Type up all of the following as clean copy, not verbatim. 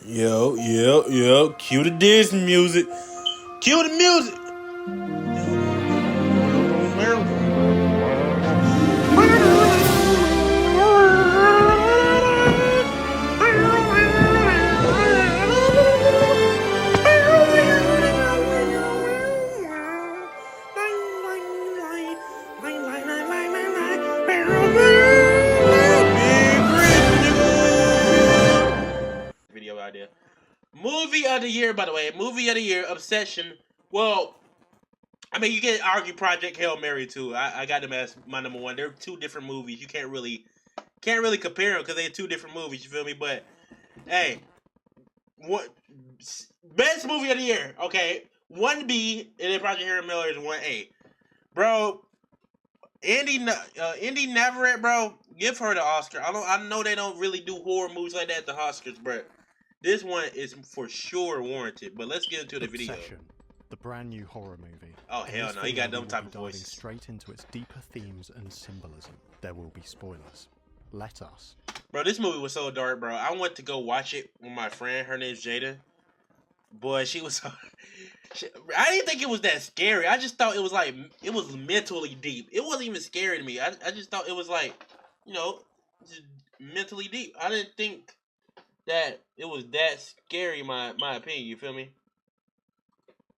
Yo. Cue the Disney music. Cue the music. Video idea. Movie of the year, by the way. Movie of the year, Obsession. Well, I mean, you can argue Project Hail Mary too. I got them as my number one. They're two different movies. You can't really compare them because they're two different movies. You feel me? But hey, what best movie of the year? Okay, 1B and then Project Hail Mary is 1A. Bro, Indy Navarrete, bro, give her the Oscar. I know they don't really do horror movies like that at the Oscars, but this one is for sure warranted. But let's get into the video. Obsession, the brand new horror movie. Oh hell no, he got them type of diving voices. straight into its deeper themes and symbolism. There will be spoilers. Let us. Bro, this movie was so dark, bro. I went to go watch it with my friend. Her name's Jada. Boy, she was. I didn't think it was that scary. I just thought it was mentally deep. It wasn't even scary to me. I just thought it was like, just mentally deep. I didn't think that it was that scary. My opinion. You feel me?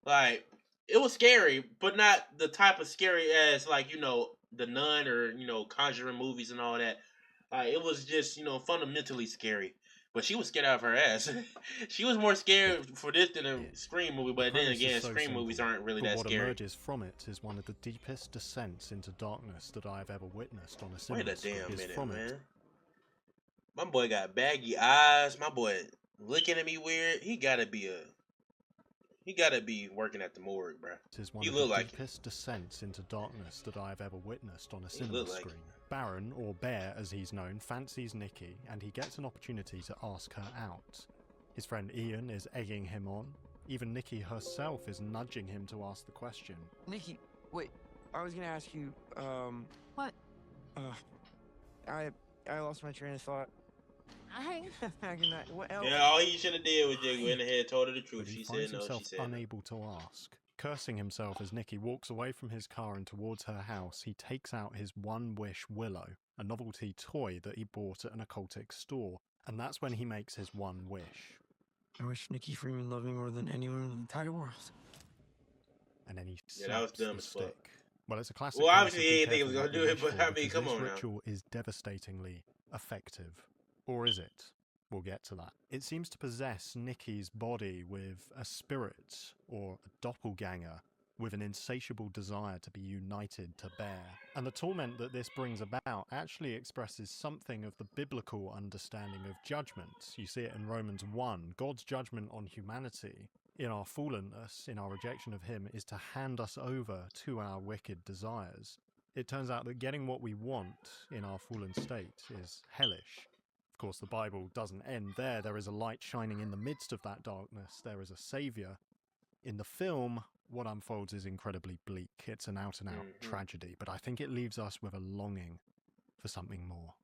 Like it was scary, but not the type of scary as like the Nun or Conjuring movies and all that. It was just fundamentally scary. But she was scared out of her ass. She was more scared for this than a Scream movie. But then again, Scream movies aren't really that scary. What emerges from it is one of the deepest descents into darkness that I have ever witnessed on a cinema Wait a screen. damn minute, man. My boy got baggy eyes. My boy looking at me weird. He gotta be working at the morgue, bro. It is one of the deepest descents into darkness that I have ever witnessed on a cinema screen. Baron, or Bear as he's known, fancies Nikki, and he gets an opportunity to ask her out. His friend Ian is egging him on. Even Nikki herself is nudging him to ask the question. Nikki, wait, I was gonna ask you, What? I lost my train of thought. What else? Yeah, all he should have did was just went ahead and told her the truth. She said no, she said unable to ask. Cursing himself as Nikki walks away from his car and towards her house, he takes out his One Wish Willow, a novelty toy that he bought at an occultic store, and that's when he makes his one wish. I wish Nikki Freeman loved me more than anyone in the entire world. And then he that was dumb the as fuck. stick. Well, it's a classic. Well, obviously he didn't think he was gonna do it, but I mean, come on now. This ritual is devastatingly effective. Or is it? We'll get to that. It seems to possess Nikki's body with a spirit, or a doppelganger, with an insatiable desire to be united to Bear. And the torment that this brings about actually expresses something of the biblical understanding of judgment. You see it in Romans 1. God's judgment on humanity, in our fallenness, in our rejection of Him, is to hand us over to our wicked desires. It turns out that getting what we want in our fallen state is hellish. Of course, the Bible doesn't end there. There is a light shining in the midst of that darkness. There is a savior. In the film, what unfolds is incredibly bleak. It's an out-and-out tragedy, but I think it leaves us with a longing for something more.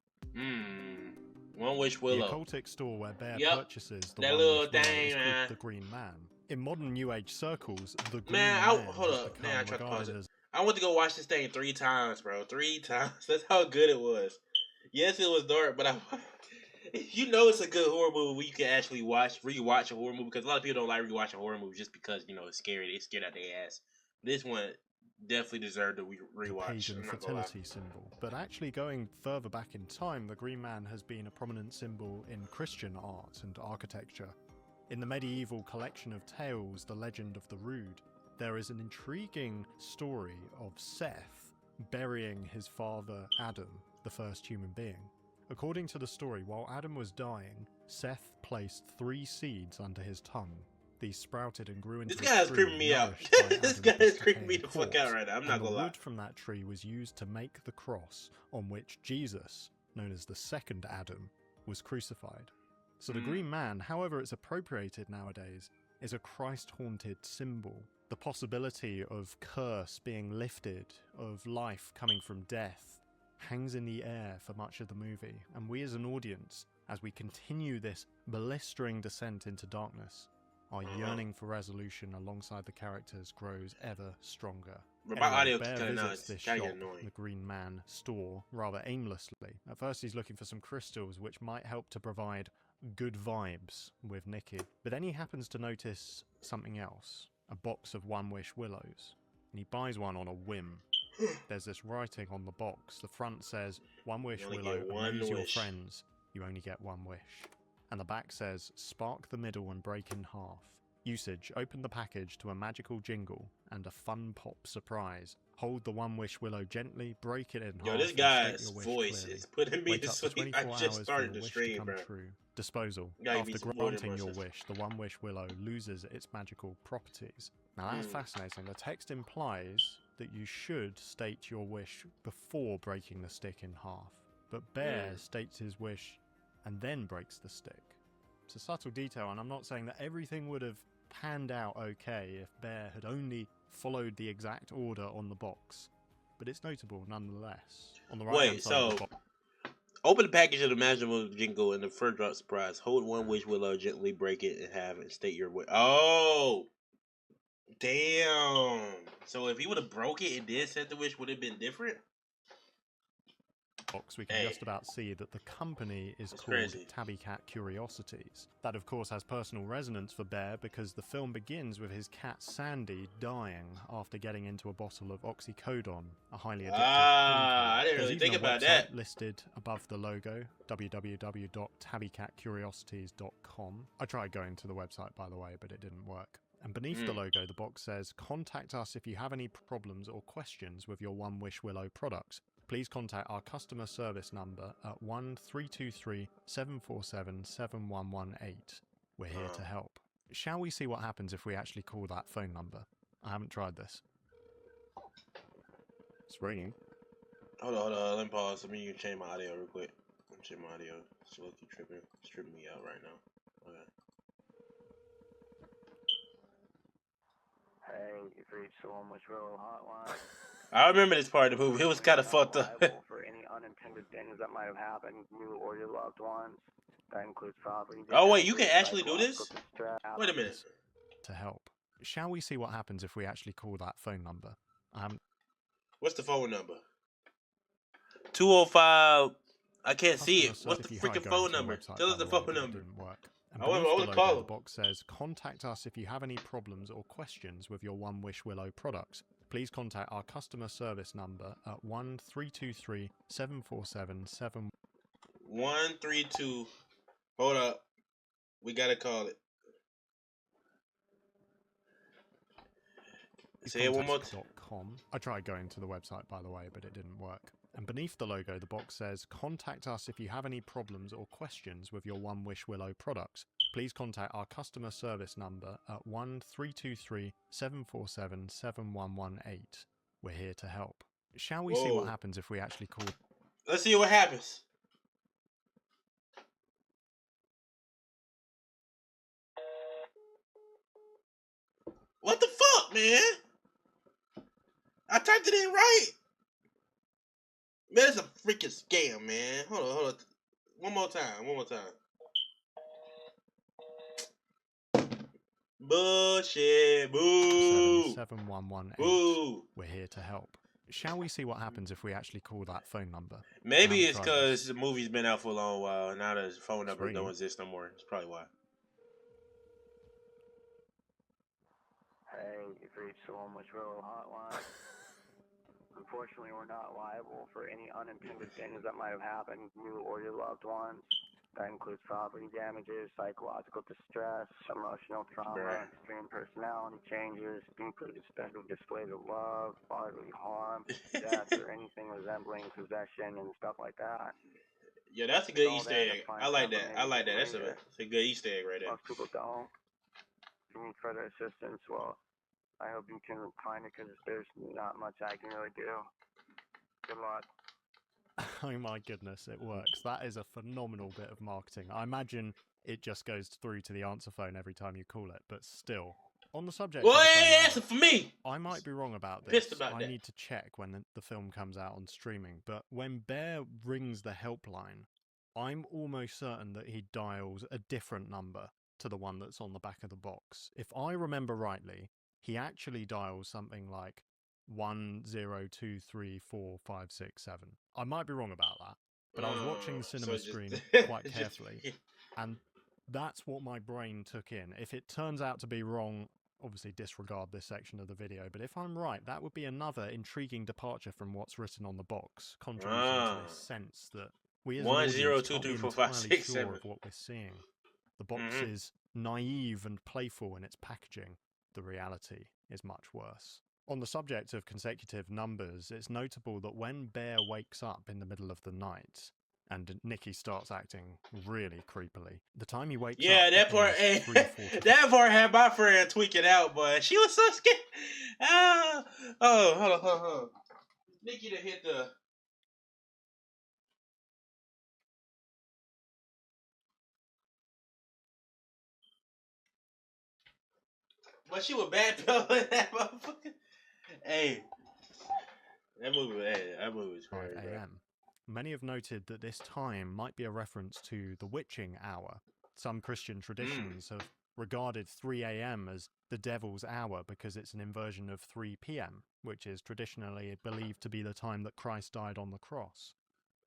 One Wish Willow. The occultic store where Bear purchases the that One little Wish Willow thing, is man. called the Green Man. In modern New Age circles, the Green Man, Man hold has up. become Man, I tried to pause regarded it. as I went to go watch this thing 3 times, bro. 3 times. That's how good it was. Yes, it was dark, but it's a good horror movie where you can actually rewatch a horror movie, because a lot of people don't like rewatching horror movies just because, it's scary. They scared out their ass. This one definitely deserved to rewatch. pagan fertility symbol. But actually going further back in time, the Green Man has been a prominent symbol in Christian art and architecture. In the medieval collection of tales, The Legend of the Rood, there is an intriguing story of Seth burying his father Adam, the first human being. According to the story, while Adam was dying, Seth placed 3 seeds under his tongue. These sprouted and grew into This guy is creeping me out. This guy is creeping me the fuck out right now. I'm not gonna lie. The wood from that tree was used to make the cross on which Jesus, known as the second Adam, was crucified. So the Green Man, however it's appropriated nowadays, is a Christ-haunted symbol. The possibility of curse being lifted, of life coming from death, hangs in the air for much of the movie, and we as an audience, As we continue this blistering descent into darkness, our yearning for resolution alongside the characters grows ever stronger. But my audio Bear kind of visits nuts. this Kind shop, of annoying. the Green Man store, rather aimlessly. At first he's looking for some crystals which might help to provide good vibes with Nikki. But then he happens to notice something else. A box of One Wish Willows. And he buys one on a whim. There's this writing on the box. The front says, One Wish You only Willow, get one amaze your wish. friends. You only get one wish. And the back says, spark the middle and break in half. Usage, open the package to a magical jingle and a fun pop surprise. Hold the One Wish Willow gently, break it in half. Yo, this and guy's state your wish voice clearly. is putting me Wait to up to sleep. I 24 just hours for started your the wish to stream, come bro. true. Disposal. Gotta give me After some water, granting your bro. wish, the One Wish Willow loses its magical properties. Now that's Hmm. fascinating. The text implies that you should state your wish before breaking the stick in half. But Bear states his wish and then breaks the stick. It's a subtle detail, and I'm not saying that everything would have panned out okay if Bear had only followed the exact order on the box. But it's notable nonetheless. On the right hand Wait, side of the so box, open the package of the magical jingle and the first drop surprise. Hold One Wish Willow, gently break it in half, and state your wish. Oh, damn. So if he would have broke it and then said the wish, would it have been different? we can Hey. just about see that the company is That's called crazy. Tabby Cat Curiosities. That, of course, has personal resonance for Bear because the film begins with his cat Sandy dying after getting into a bottle of oxycodone, a highly addictive Ah, I painkiller. didn't There's really even think a about website that. listed above the logo, www.tabbycatcuriosities.com. I tried going to the website, by the way, but it didn't work. And beneath the logo, the box says, contact us if you have any problems or questions with your One Wish Willow products. Please contact our customer service number at 1323-747-7118. We're here to help. Shall we see what happens if we actually call that phone number? I haven't tried this. It's ringing. Hold on. Let me pause. Let me change my audio real quick. Let me change my audio. It's low-key tripping. It's tripping me out right now. Okay. Hey, you've reached the One Wish Willow hotline. I remember this part of the movie. It was kind of fucked up. Liable for any unintended things that might have happened, you or your loved ones. That includes property Oh, wait, damage, you can actually do this? psychological distress. Wait a minute. To help. Shall we see what happens if we actually call that phone number? I haven't What's the phone number? 205. I can't see it. Customer What's the service- if you freaking tried phone going to the number? website, Tell by us the way, phone but it number. didn't work. And I wanna- beneath I the wanna logo, call the them. box says, contact us if you have any problems or questions with your One Wish Willow products. Please contact our customer service number at 1323-747-7. 132. Hold up. We gotta call it. Say it one more time. .com. I tried going to the website, by the way, but it didn't work. And beneath the logo, the box says, contact us if you have any problems or questions with your One Wish Willow products. Please contact our customer service number at 1323-747-7118. We're here to help. Shall we see Whoa. what happens if we actually call... Let's see what happens. What the fuck, man? I typed it in right. Man, it's a freaking scam, man. Hold on. One more time. Bullshit. Boo. 7118. Boo. We're here to help. Shall we see what happens if we actually call that phone number? Maybe I it's haven't tried this. because the movie's been out for a long while, and now the phone number ringing. don't exist no more. It's probably why. Hey, you've reached the One Wish Willow hotline. Unfortunately, we're not liable for any unintended things that might have happened, you or your loved ones. That includes property damages, psychological distress, emotional trauma, Bruh. extreme personality changes, deeply suspended displays of love, bodily harm, death, or anything resembling possession and stuff like that. Yeah, that's a good All Easter that to egg. find I like something that. I like that. maybe That's a good Easter egg right there. Most people don't. If you need further assistance, well, I hope you can find it because there's not much I can really do. Good luck. Oh my goodness, it works. That is a phenomenal bit of marketing. I imagine it just goes through to the answer phone every time you call it, but still. On the subject Well, of the phone hey, number, answer for me. I might be wrong about this. Pissed about I that. need to check when the film comes out on streaming, but when Bear rings the helpline, I'm almost certain that he dials a different number to the one that's on the back of the box. If I remember rightly, he actually dials something like 10234567. I might be wrong about that, but I was watching the cinema screen quite carefully, and that's what my brain took in. If it turns out to be wrong, obviously disregard this section of the video, but if I'm right, that would be another intriguing departure from what's written on the box, contributing to this sense that we as an audience can't be entirely sure of what we're seeing. The box is naive and playful in its packaging. The reality is much worse. On the subject of consecutive numbers, it's notable that when Bear wakes up in the middle of the night, and Nikki starts acting really creepily, the time he wakes up... Yeah, that part, that part had my friend tweaking out, but she was so scared. Hold on. Nikki to hit the... But she was bad in that motherfucker. Hey, that movie was crazy, 5 a.m. Many have noted that this time might be a reference to the witching hour. Some Christian traditions have regarded 3 a.m. as the devil's hour because it's an inversion of 3 p.m., which is traditionally believed to be the time that Christ died on the cross.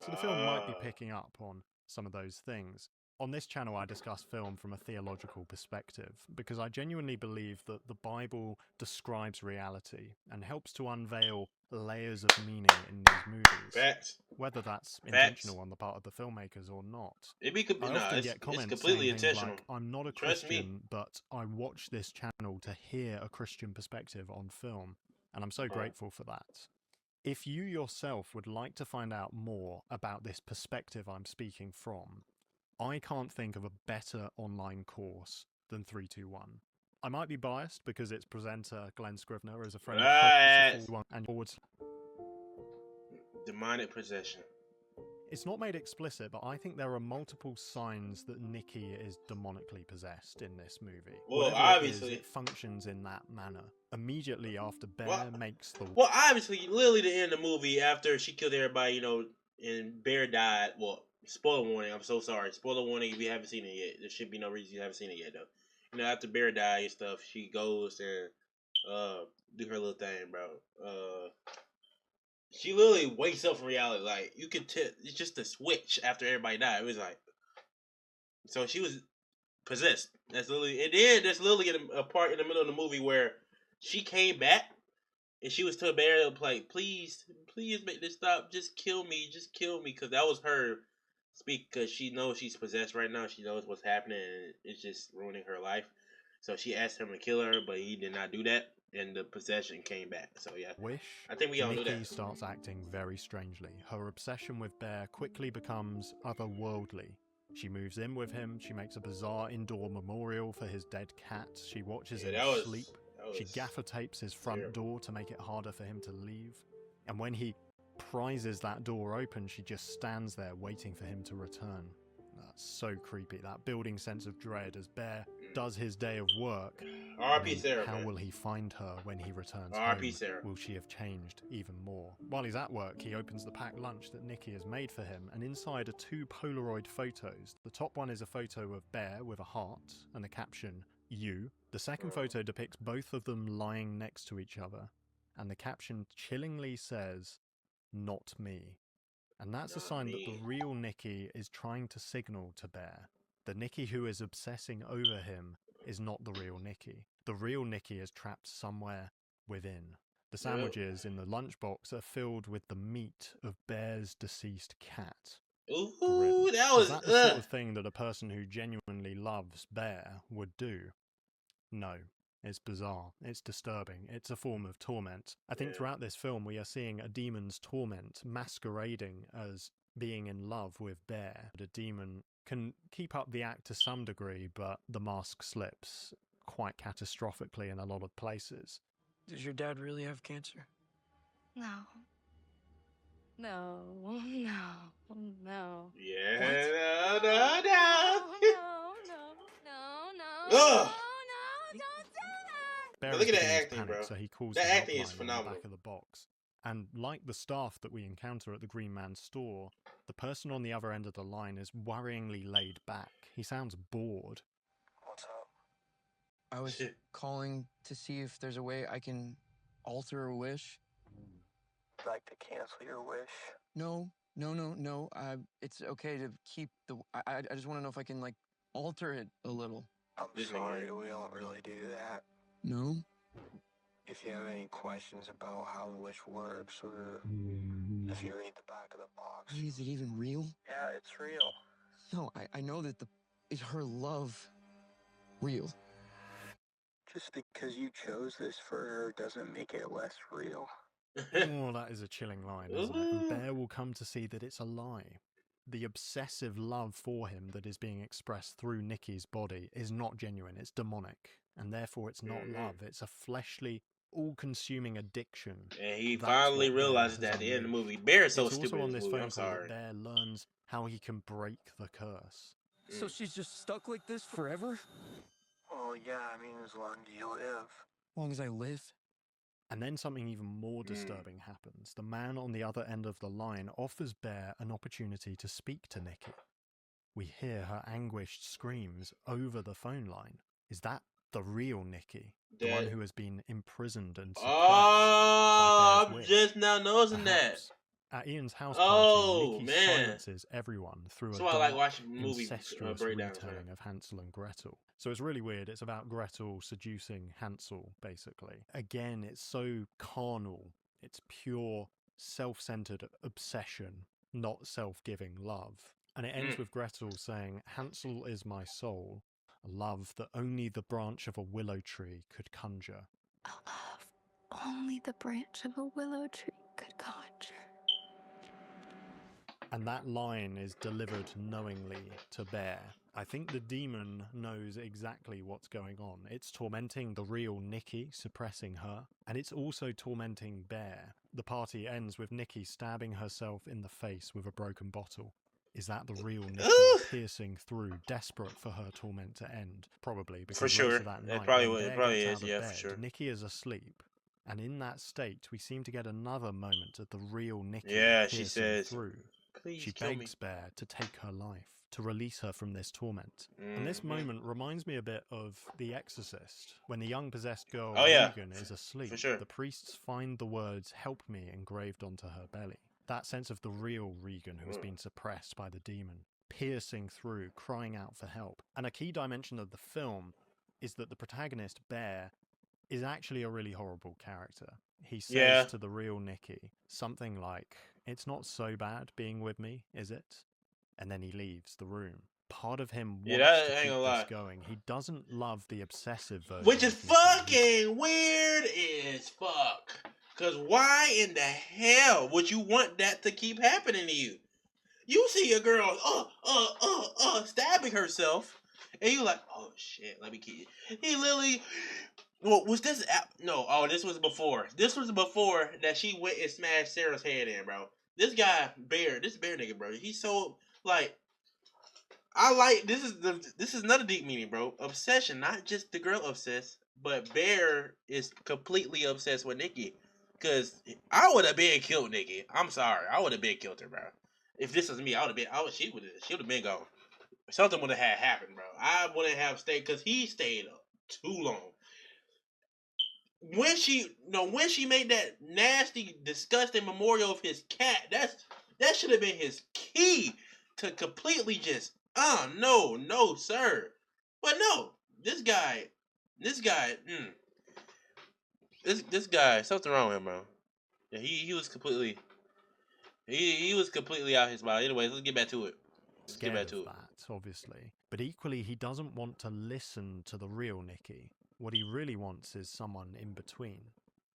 So the film might be picking up on some of those things. On this channel, I discuss film from a theological perspective because I genuinely believe that the Bible describes reality and helps to unveil layers of meaning in these movies. Facts. Whether that's intentional on the part of the filmmakers or not. I often get comments completely saying things intentional. like, I'm not a Trust Christian, me. but I watch this channel to hear a Christian perspective on film, and I'm so grateful for that. If you yourself would like to find out more about this perspective I'm speaking from, I can't think of a better online course than 321. I might be biased because its presenter, Glenn Scrivener, is a friend of and forwards. Demonic possession. It's not made explicit, but I think there are multiple signs that Nikki is demonically possessed in this movie. Well, Whatever obviously. it functions in that manner. Immediately after Bear makes the... Well, obviously, literally the end of the movie, after she killed everybody, and Bear died, spoiler warning, I'm so sorry. Spoiler warning if you haven't seen it yet. There should be no reason you haven't seen it yet, though. After Bear died and stuff, she goes and do her little thing, bro. She literally wakes up from reality. Like, you could tell, it's just a switch after everybody died. It was like, so she was possessed. That's literally a part in the middle of the movie where she came back and she was telling Bear, like, please make this stop. Just kill me, because that was her speak. Because she knows she's possessed right now. She knows what's happening, and it's just ruining her life. So she asked him to kill her, but he did not do that. And the possession came back. So yeah, I think we all knew that. Nikki starts acting very strangely. Her obsession with Bear quickly becomes otherworldly. She moves in with him. She makes a bizarre indoor memorial for his dead cat. She watches him sleep. She gaffer tapes his front door to make it harder for him to leave. And when he prizes that door open, she just stands there waiting for him to return. That's so creepy. That building sense of dread as Bear does his day of work. R.I.P. Sarah. How will he find her when he returns R.I.P. home? Sarah. Will she have changed even more? While he's at work, he opens the packed lunch that Nikki has made for him, and inside are 2 Polaroid photos. The top one is a photo of Bear with a heart and the caption, "You." The second photo depicts both of them lying next to each other, and the caption chillingly says, "Not me." And that's a sign that the real Nikki is trying to signal to Bear. The Nikki who is obsessing over him is not the real Nikki. The real Nikki is trapped somewhere within. The sandwiches in the lunchbox are filled with the meat of Bear's deceased cat. Ooh, that was the sort of thing that a person who genuinely loves Bear would do. No. It's bizarre. It's disturbing. It's a form of torment. I think throughout this film we are seeing a demon's torment masquerading as being in love with Bear. The demon can keep up the act to some degree, but the mask slips quite catastrophically in a lot of places. Does your dad really have cancer? No. No. Yeah. What? No. No, Ugh. don't do that! Bear Look at is that beginning to acting, panic, bro. so he calls That the acting is helpline on phenomenal. the back of the box. And like the staff that we encounter at the Green Man's store, the person on the other end of the line is worryingly laid back. He sounds bored. What's up? I was calling to see if there's a way I can alter a wish. Like to cancel your wish? No. It's okay to keep the. I just want to know if I can like alter it a little. I'm This sorry, nigga. we don't really do that. No. If you have any questions about how the wish works, or if you read the back of the box. Wait, is it even real? Yeah, it's real. No, I know that is her love real? Just because you chose this for her doesn't make it less real. Oh, that is a chilling line, isn't it? And Ooh. Bear will come to see that it's a lie. The obsessive love for him that is being expressed through Nikki's body is not genuine, it's demonic. And therefore it's not love, it's a fleshly, all-consuming addiction. And he That's finally what Bear realized has that at the end of the unleashed. movie. Bear is so It's stupid also in on this this movie. phone I'm call sorry. that Bear learns how he can break the curse. So she's just stuck like this forever? Well, yeah, I mean, as long as you live. As long as I live? And then something even more disturbing happens. The man on the other end of the line offers Bear an opportunity to speak to Nikki. We hear her anguished screams over the phone line. Is that the real Nikki? The one who has been imprisoned and suppressed Oh, by Bear's I'm wish? just now noticing that. Perhaps at Ian's house Oh, party, Nikki man. silences everyone through That's a why I like dark, watching movie incestuous breakdowns. retelling of Hansel and Gretel. So it's really weird. It's about Gretel seducing Hansel, basically. Again, it's so carnal. It's pure, self-centered obsession, not self-giving love. And it ends with Gretel saying, "Hansel is my soul, a love that only the branch of a willow tree could conjure." A love only the branch of a willow tree could conjure. And that line is delivered knowingly to Bear. I think the demon knows exactly what's going on. It's tormenting the real Nikki, suppressing her, and it's also tormenting Bear. The party ends with Nikki stabbing herself in the face with a broken bottle. Is that the real Nikki piercing through, desperate for her torment to end? Probably, because For sure. later that It night, probably when would- it Bear probably gets is, out yeah, of for bed, sure. Nikki is asleep. And in that state, we seem to get another moment of the real Nikki Yeah, she piercing says, through. "Please She kill me." begs Bear to take her life, to release her from this torment. And this Mhm. moment reminds me a bit of The Exorcist, when the young possessed girl Oh, yeah. Regan is asleep. For sure. The priests find the words "help me" engraved onto her belly. That sense of the real Regan who has been suppressed by the demon, piercing through, crying out for help. And a key dimension of the film is that the protagonist, Bear, is actually a really horrible character. He says to the real Nikki something like, "It's not so bad being with me, is it?" And then he leaves the room. Part of him wants that to ain't keep gonna lie. this going. He doesn't love the obsessive version. Which is of Nikki. fucking weird as fuck. Cause why in the hell would you want that to keep happening to you? You see a girl, stabbing herself, and you like, oh shit, let me keep. He literally, well, was this? No, oh, this was before. This was before that she went and smashed Sarah's head in, bro. This guy, this bear nigga, bro. He's so like. I like this is another deep meaning, bro. Obsession, not just the girl obsessed, but Bear is completely obsessed with Nikki. Cause I would have been killed Nikki. I'm sorry, I would have been killed her, bro. If this was me, I would have been. She would have been gone. Something would have happened, bro. I wouldn't have stayed because he stayed up too long. When she made that nasty, disgusting memorial of his cat, that should have been his key to completely just. No, sir. But no, this guy, this guy, something wrong with him, bro. Yeah, he was completely, he was completely out his mind. Anyways, let's get back to it. Scared of that, obviously. But equally, he doesn't want to listen to the real Nikki. What he really wants is someone in between,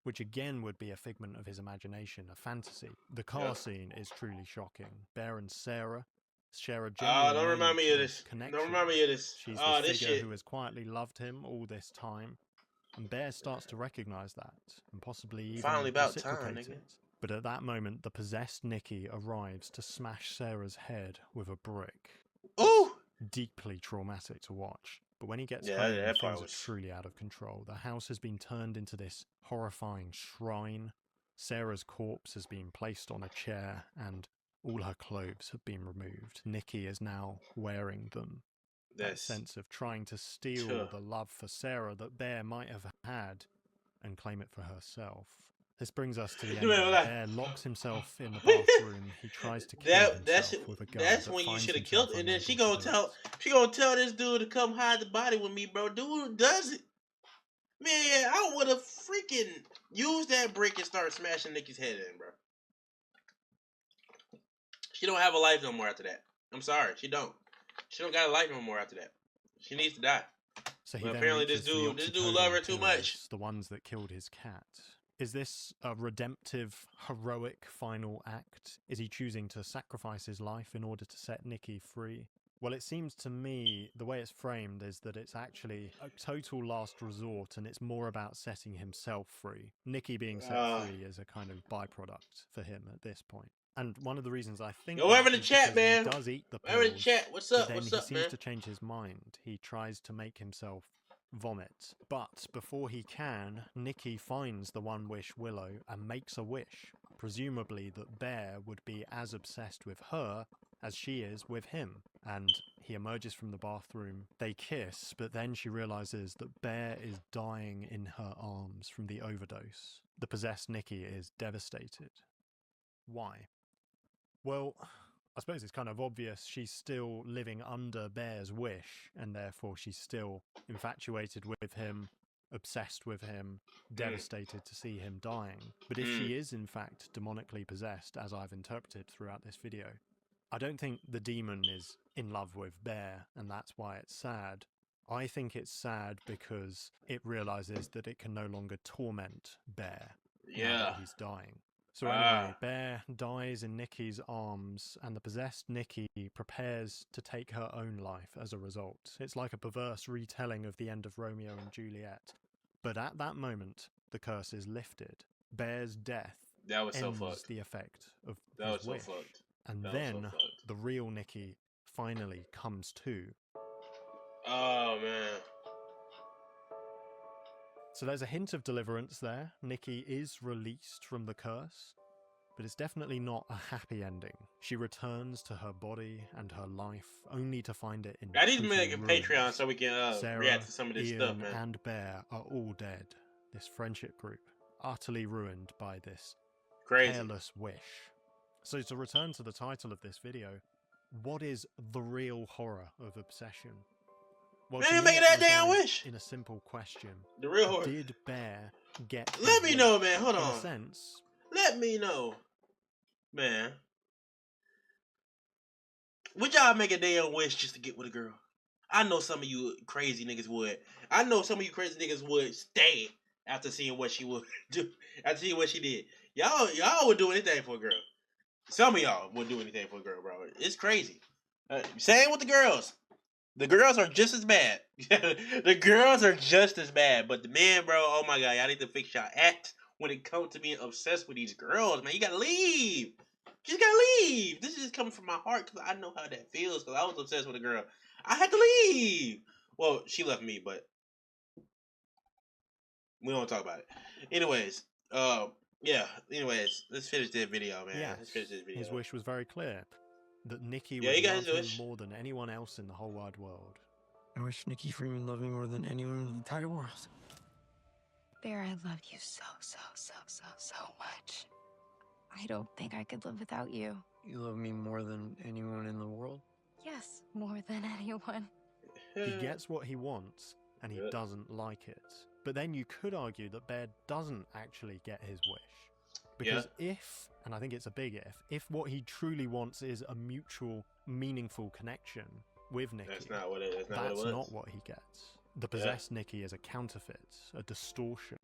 which again would be a figment of his imagination, a fantasy. The car scene is truly shocking. Bear and Sarah share a genuine don't remind me of this. connection. Don't remind me of this. She's the this figure shit. who has quietly loved him all this time, and Bear starts to recognize that, and possibly even Finally about time, reciprocate nigga. it. But at that moment, the possessed Nikki arrives to smash Sarah's head with a brick. Ooh! Deeply traumatic to watch. But when he gets Yeah, home, that part things are was- truly out of control. The house has been turned into this horrifying shrine. Sarah's corpse has been placed on a chair and all her clothes have been removed. Nikki is now wearing them. That That's sense of trying to steal Sure. the love for Sarah that Bear might have had and claim it for herself. This brings us to the end. Well, that- Bear locks himself in the bathroom. He tries to kill that's himself with a gun. that's but when you finds should have himself killed, and then she unable gonna to do tell it. she gonna tell this dude to come hide the body with me, bro. Dude does it. Man, I would have freaking used that brick and started smashing Nikki's head in, bro. She don't have a life no more after that. I'm sorry, she don't. She don't got a life no more after that. She needs to die. So he Well, then apparently reaches this for the dude oxycodone love her too much. killers, the ones that killed his cat. Is this a redemptive, heroic final act? Is he choosing to sacrifice his life in order to set Nikki free? Well, it seems to me the way it's framed is that it's actually a total last resort and it's more about setting himself free. Nikki being set free is a kind of byproduct for him at this point. And one of the reasons I think Go that over in the is chat, because man. he does eat the Over in the pills, chat. What's but up? then What's he up, seems man? to change his mind. He tries to make himself vomit. But before he can, Nikki finds the One Wish Willow and makes a wish, presumably that Bear would be as obsessed with her as she is with him. And he emerges from the bathroom. They kiss, but then she realizes that Bear is dying in her arms from the overdose. The possessed Nikki is devastated. Why? Well, I suppose it's kind of obvious she's still living under Bear's wish, and therefore she's still infatuated with him, obsessed with him, devastated to see him dying. But if she is in fact demonically possessed, as I've interpreted throughout this video, I don't think the demon is in love with Bear, and that's why it's sad. I think it's sad because it realizes that it can no longer torment Bear now Yeah. that he's dying. So anyway, Bear dies in Nikki's arms, and the possessed Nikki prepares to take her own life as a result. It's like a perverse retelling of the end of Romeo and Juliet. But at that moment, the curse is lifted. Bear's death That was so ends fucked. the effect of That his was wish. so fucked. And That was so then fucked. the real Nikki finally comes to. Oh man. So there's a hint of deliverance there. Nikki is released from the curse, but it's definitely not a happy ending. She returns to her body and her life, only to find it in I need to total make a ruins. Patreon so we can Sarah, react to some of this Ian, stuff, man. and Bear are all dead. This friendship group, utterly ruined by this Crazy. careless wish. So to return to the title of this video, what is the real horror of obsession? Well, Man, to you're me making it that damn resides wish. in a simple question. The real horror. Did Bear get his Let me wish? know, man. Hold In a on. sense, Let me know, man. Would y'all make a damn wish just to get with a girl? I know some of you crazy niggas would. I know some of you crazy niggas would stay after seeing what she would do. After seeing what she did. Y'all would do anything for a girl. Some of y'all would do anything for a girl, bro. It's crazy. Same with the girls. The girls are just as bad. The girls are just as bad. But the men, bro, oh my god, y'all need to fix y'all act when it comes to being obsessed with these girls, man. You gotta leave. You just gotta leave. This is just coming from my heart because I know how that feels because I was obsessed with a girl. I had to leave. Well, she left me, but we don't talk about it. Anyways, yeah. Anyways, let's finish this video, man. yes, Let's finish this video. his wish was very clear. That Nikki Yeah, would he got love his him wish. more than anyone else in the whole wide world. I wish Nikki Freeman loved me more than anyone in the entire world. Bear, I love you so much. I don't think I could live without you. You love me more than anyone in the world? Yes, more than anyone. He gets what he wants, and he Yeah. doesn't like it. But then you could argue that Bear doesn't actually get his wish. Because if, and I think it's a big if what he truly wants is a mutual, meaningful connection with Nikki, That's not what it is. that's not what he gets. The possessed Nikki is a counterfeit, a distortion,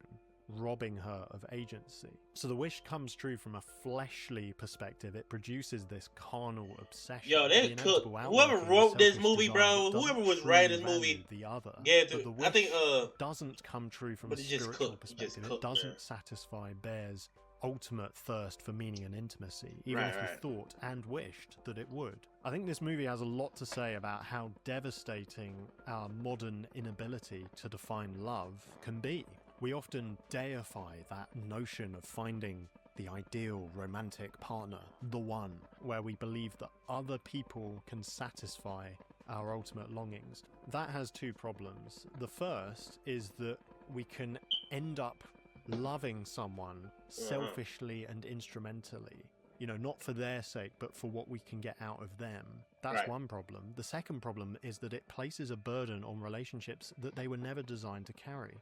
robbing her of agency. So the wish comes true from a fleshly perspective. It produces this carnal obsession. Yo, they the cooked. inevitable Whoever outworking of wrote this selfish movie, desire bro, that doesn't whoever was truly writing this value movie, the other. yeah, But the I think wish doesn't come true from a but it just spiritual cooked. It just perspective. cooked, It doesn't man. satisfy Bear's ultimate thirst for meaning and intimacy, even Right, if he right. thought and wished that it would. I think this movie has a lot to say about how devastating our modern inability to define love can be. We often deify that notion of finding the ideal romantic partner, the one, where we believe that other people can satisfy our ultimate longings. That has two problems. The first is that we can end up loving someone selfishly and instrumentally. You know, not for their sake, but for what we can get out of them. That's Right. one problem. The second problem is that it places a burden on relationships that they were never designed to carry.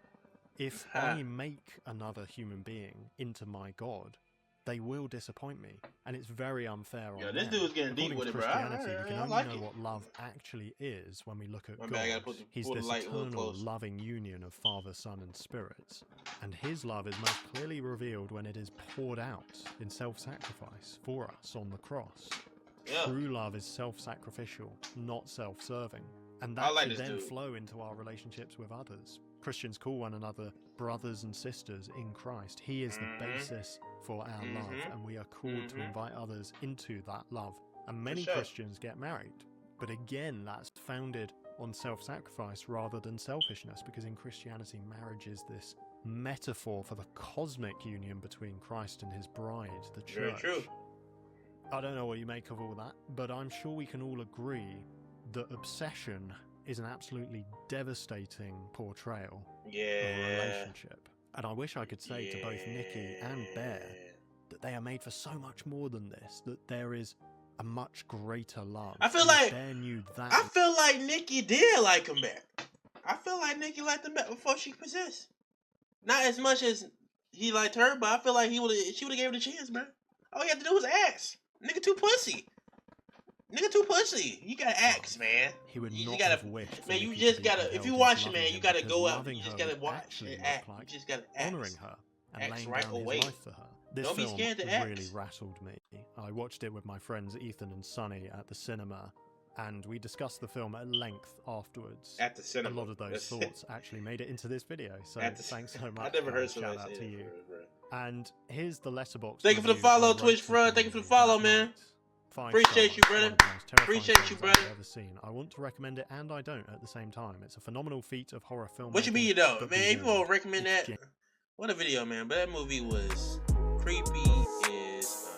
If I make another human being into my God, they will disappoint me, and it's very unfair on Yo, this them. dude's getting deep According with to it, bro. Christianity, we can I only like know it. what love actually is when we look at My God. bad, I gotta He's pull the this light a little eternal, close. loving union of Father, Son, and Spirit, and his love is most clearly revealed when it is poured out in self-sacrifice for us on the cross. Yeah. True love is self-sacrificial, not self-serving, and I that like should this then dude. flow into our relationships with others. Christians call one another brothers and sisters in Christ. He is the basis for our love, and we are called to invite others into that love. And many sure. Christians get married, but again, that's founded on self-sacrifice rather than selfishness, because in Christianity, marriage is this metaphor for the cosmic union between Christ and his bride, the Very church. true. I don't know what you make of all that, but I'm sure we can all agree that obsession is an absolutely devastating portrayal of a Yeah. relationship. And I wish I could say to both Nikki and Bear that they are made for so much more than this, that there is a much greater love. I feel And if like- Bear knew that. I feel like Nikki did like him back. I feel like Nikki liked him back before she possessed. Not as much as he liked her, but I feel like she would have gave it a chance, man. All he had to do was ask. Nigga too pussy. Nigga too pussy. You gotta ask, man. He would You not gotta- have wished for Man, you Nikki just to be gotta. If compelled you into watch it, loving man, him, you gotta because go out. loving You just her gotta would watch actually and look act. like You just gotta ask. honouring her and Act laying right down away. his life for her. This Don't be film scared to act. really rattled me. I watched it with my friends Ethan and Sonny at the cinema, and we discussed the film at length afterwards. At the cinema. A lot of those That's- thoughts actually made it into this video, so At the- thanks so much. I never heard guys. somebody Shout out say to that, you. bro. And here's the letterbox. Thank you for the review follow, I wrote Twitch for front. Thank you for the that follow, man. night. 5 Appreciate you, stars, brother. one of the most terrifying Appreciate you, films brother. I've ever seen. I want to recommend it, and I don't at the same time. It's a phenomenal feat of horror film. What you mean, though, but man? be If you want warned, to recommend it's that, what a video, man. But that movie was creepy as